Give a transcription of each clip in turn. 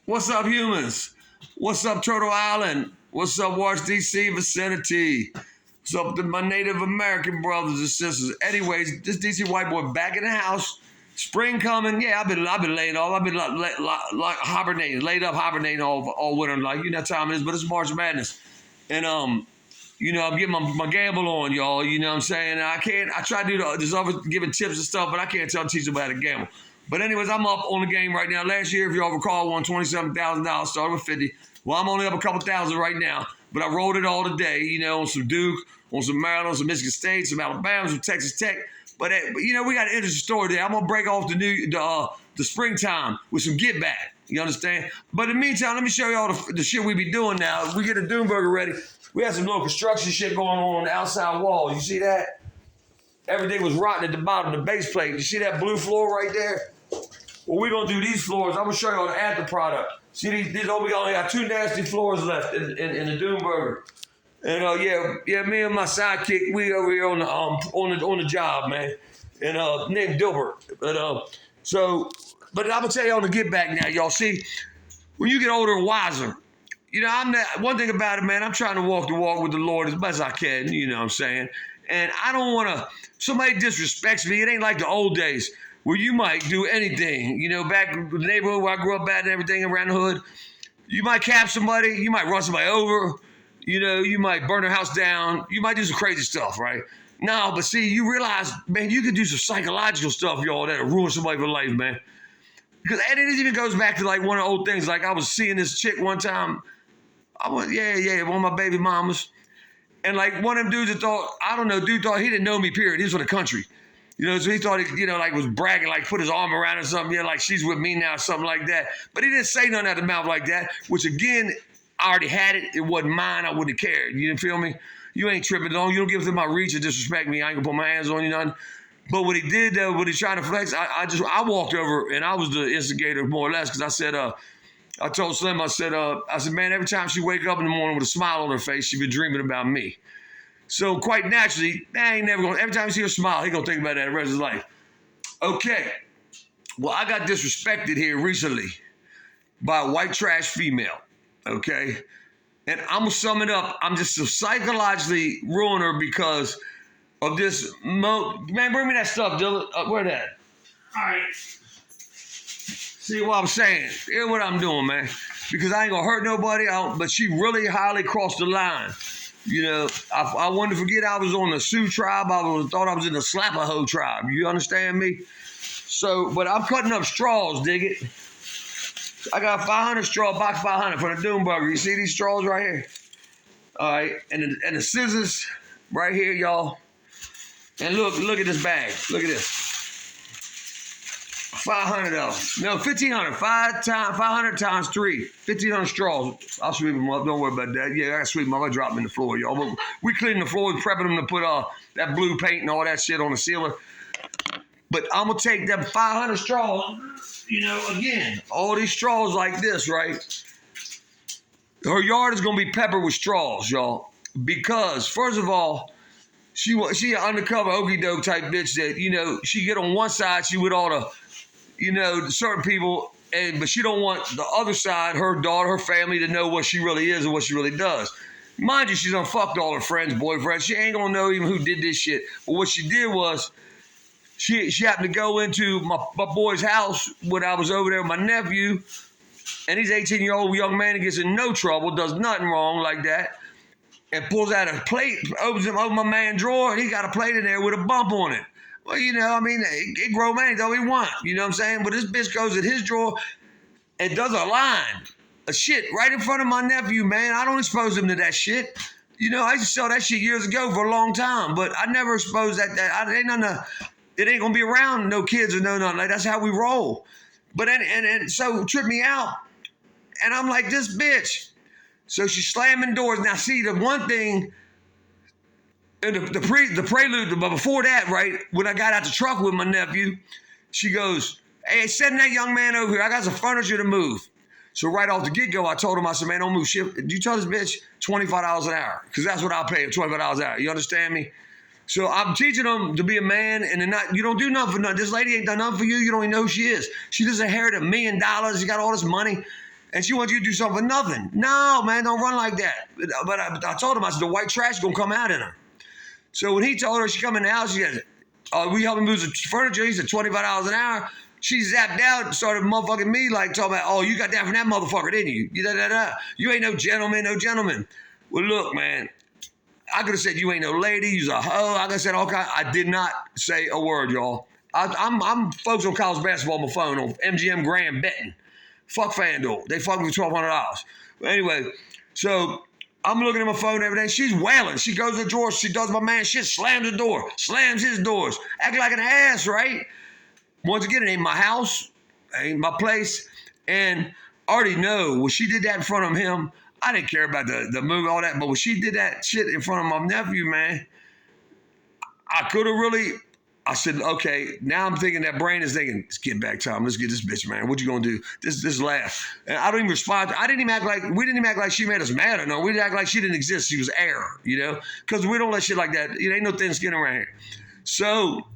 What's up, humans? What's up, Turtle Island? What's up, Washington, D.C. vicinity? What's up to my Native American brothers and sisters? Anyways, this D.C. white boy back in the house. Spring coming. Yeah, I've been laying off. I've been like hibernating, laid up hibernating all winter. Like, you know what time it is, but it's March Madness. And I'm getting my gamble on, y'all. You know what I'm saying? And I try to do this other giving tips and stuff, but I can't teach them how to gamble. But anyways, I'm up on the game right now. Last year, if y'all recall, I won $27,000, started with 50. Well, I'm only up a couple thousand right now, but I rolled it all today, on some Duke, on some Maryland, some Michigan State, some Alabama, some Texas Tech. But we got an interesting story there. I'm gonna break off the springtime with some Git Back. You understand? But in the meantime, let me show y'all the shit we be doing now. We get a Doomburger ready. We had some little construction shit going on the outside wall. You see that? Everything was rotten at the bottom, the base plate. You see that blue floor right there? Well, we're going to do these floors. I'm going to show y'all the after product. See, we only got two nasty floors left in the Doomburger. And, me and my sidekick, we over here on the job, man. And named Dilbert. But I'm going to tell you on the Get Back now, y'all. See, when you get older and wiser, one thing about it, man, I'm trying to walk the walk with the Lord as best I can, you know what I'm saying? And I don't want to, somebody disrespects me. It ain't like the old days where you might do anything, back in the neighborhood where I grew up at and everything around the hood. You might cap somebody, you might run somebody over, you might burn their house down, you might do some crazy stuff, right? No, but see, you realize, man, you can do some psychological stuff, y'all, that'll ruin somebody for life, man. And it even goes back to like one of the old things. Like I was seeing this chick one time. One of my baby mamas. And like one of them dudes that dude thought he didn't know me, period. He was from the country. So he thought he, was bragging, like put his arm around her or something, like she's with me now, something like that. But he didn't say nothing out of the mouth like that, which again, I already had it. It wasn't mine. I wouldn't have cared. You didn't feel me? You ain't tripping on. You don't give them my reach or disrespect me. I ain't gonna put my hands on you, nothing. But what he did, though, what he tried to flex, I walked over and I was the instigator more or less because I said, I told Slim, I said, man, every time she wake up in the morning with a smile on her face, she be dreaming about me. So quite naturally, every time you see her smile, he gonna think about that the rest of his life. Okay, well, I got disrespected here recently by a white trash female, okay? And I'm gonna sum it up. I'm just psychologically ruining her because of this. Man, bring me that stuff, Dylan. Where that? All right. See what I'm saying? Here's what I'm doing, man. Because I ain't gonna hurt nobody, but she really highly crossed the line. I wanted to forget I was on the Sioux tribe. I thought I was in the Slapaho tribe. You understand me? So, but I'm cutting up straws, dig it? I got 500 straw, box 500 for the Doomburger. You see these straws right here? All right, and the scissors right here, y'all. And look at this bag. Look at this. 500 of them. No, 1,500. 500 times 3. 1,500 straws. I'll sweep them up. Don't worry about that. Yeah, I got to sweep them up. I drop them in the floor, y'all. But we cleaning the floor, prepping them to put that blue paint and all that shit on the ceiling. But I'm going to take them 500 straws, again, all these straws like this, right? Her yard is going to be peppered with straws, y'all. Because, first of all, she an undercover okey doke type bitch that, she get on one side, she with all the, certain people, but she don't want the other side, her daughter, her family, to know what she really is and what she really does. Mind you, she's done fucked all her friends, boyfriends. She ain't gonna know even who did this shit. But what she did was, she happened to go into my boy's house when I was over there with my nephew, and he's 18-year-old young man who gets in no trouble, does nothing wrong like that, and pulls out a plate, opens my man's drawer, and he got a plate in there with a bump on it. Well, it grown man, do what he want, you know what I'm saying? But this bitch goes in his drawer and does a line of shit right in front of my nephew, man. I don't expose him to that shit. I used to sell that shit years ago for a long time, but I never exposed that. It ain't gonna be around no kids or no nothing. Like, that's how we roll. But and so it tripped me out. And I'm like, this bitch. So she's slamming doors. Now, see, the one thing, the prelude, but before that, right, when I got out the truck with my nephew, she goes, hey, send that young man over here. I got some furniture to move. So right off the get-go, I told him, I said, man, don't move shit. You tell this bitch $25 an hour, because that's what I'll pay her, $25 an hour. You understand me? So I'm teaching them to be a man, and you don't do nothing for nothing. This lady ain't done nothing for you. You don't even know who she is. She just inherited $1 million. She got all this money. And she wants you to do something for nothing. No, man, don't run like that. But I told him, I said, the white trash is going to come out in her. So when he told her she come in the house, she said, we help him move the furniture. He said $25 an hour. She zapped out and started motherfucking me like talking about, oh, you got that from that motherfucker, didn't you? You ain't no gentleman, no gentleman. Well, look, man, I could have said you ain't no lady, you's a hoe. I could have said all kinds. I did not say a word, y'all. I'm folks on college basketball on my phone on MGM Grand betting. Fuck FanDuel. They fucked me for $1,200. But anyway, so I'm looking at my phone every day. She's wailing. She goes to the drawer. She does my man shit, slams the door, slams his doors. Acting like an ass, right? Once again, it ain't my house. It ain't my place. And I already know when she did that in front of him, I didn't care about the movie, all that. But when she did that shit in front of my nephew, man, I could have really... I said, okay, now I'm thinking that brain is thinking, it's Get Back time. Let's get this bitch, man. What you gonna do? This laugh. And I don't even respond. We didn't even act like she made us mad or no. We didn't act like she didn't exist. She was air, you know? Because we don't let shit like that. It ain't no thin skin around here. So,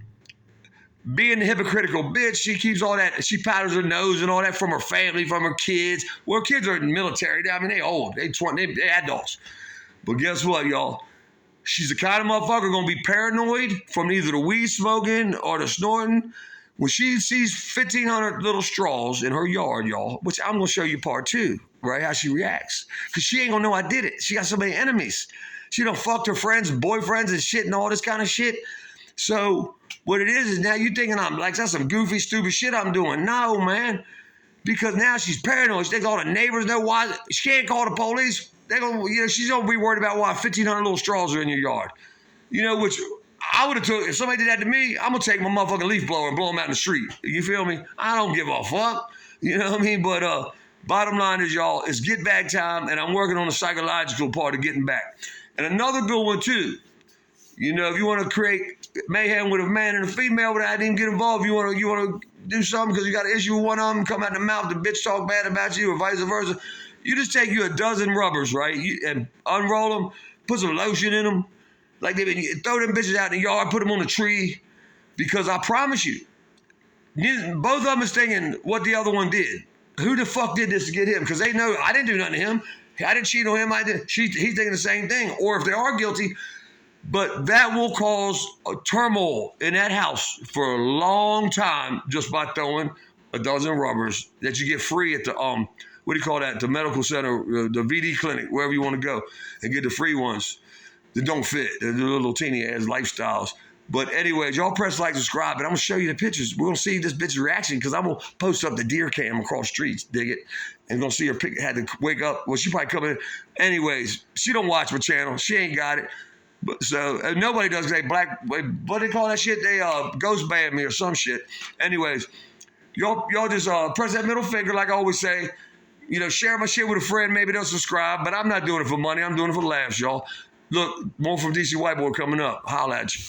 being the hypocritical bitch, she keeps all that, she powders her nose and all that from her family, from her kids. Well, her kids are in the military. I mean, they old. They adults. But guess what, y'all? She's the kind of motherfucker gonna be paranoid from either the weed smoking or the snorting. When she sees 1,500 little straws in her yard, y'all, which I'm gonna show you part 2, right? How she reacts. Because she ain't gonna know I did it. She got so many enemies. She done fucked her friends, boyfriends and shit and all this kind of shit. So what it is now you thinking I'm like, that's some goofy, stupid shit I'm doing. No, man. Because now she's paranoid. She thinks all the neighbors know why. She can't call the police. They gonna, she's gonna be worried about why 1,500 little straws are in your yard. Which I would have took. If somebody did that to me, I'm gonna take my motherfucking leaf blower and blow them out in the street. You feel me? I don't give a fuck. You know what I mean? But bottom line is, y'all, it's Get Back time, and I'm working on the psychological part of getting back. And another good one too. If you want to create mayhem with a man and a female without even get involved, you want to do something because you got an issue with one of them, come out the mouth, the bitch talk bad about you, or vice versa. You just take you a dozen rubbers, right? And unroll them, put some lotion in them. Like throw them bitches out in the yard, put them on a tree. Because I promise you, both of them is thinking what the other one did. Who the fuck did this to get him? Because they know I didn't do nothing to him. I didn't cheat on him. He's thinking the same thing. Or if they are guilty, but that will cause a turmoil in that house for a long time just by throwing a dozen rubbers that you get free at the what do you call that? The medical center, the VD clinic, wherever you want to go, and get the free ones that don't fit, the little teeny ass lifestyles. But anyways, y'all press like, subscribe, and I'm gonna show you the pictures. We're gonna see this bitch's reaction because I'm gonna post up the deer cam across the streets, dig it, and gonna see her had to wake up. Well, she probably come in. Anyways, she don't watch my channel. She ain't got it. But so nobody does. They black. What do they call that shit? They ghost ban me or some shit. Anyways, y'all just press that middle finger like I always say. Share my shit with a friend. Maybe they'll subscribe. But I'm not doing it for money. I'm doing it for laughs, y'all. Look, more from DC White Boy coming up. Holla at you.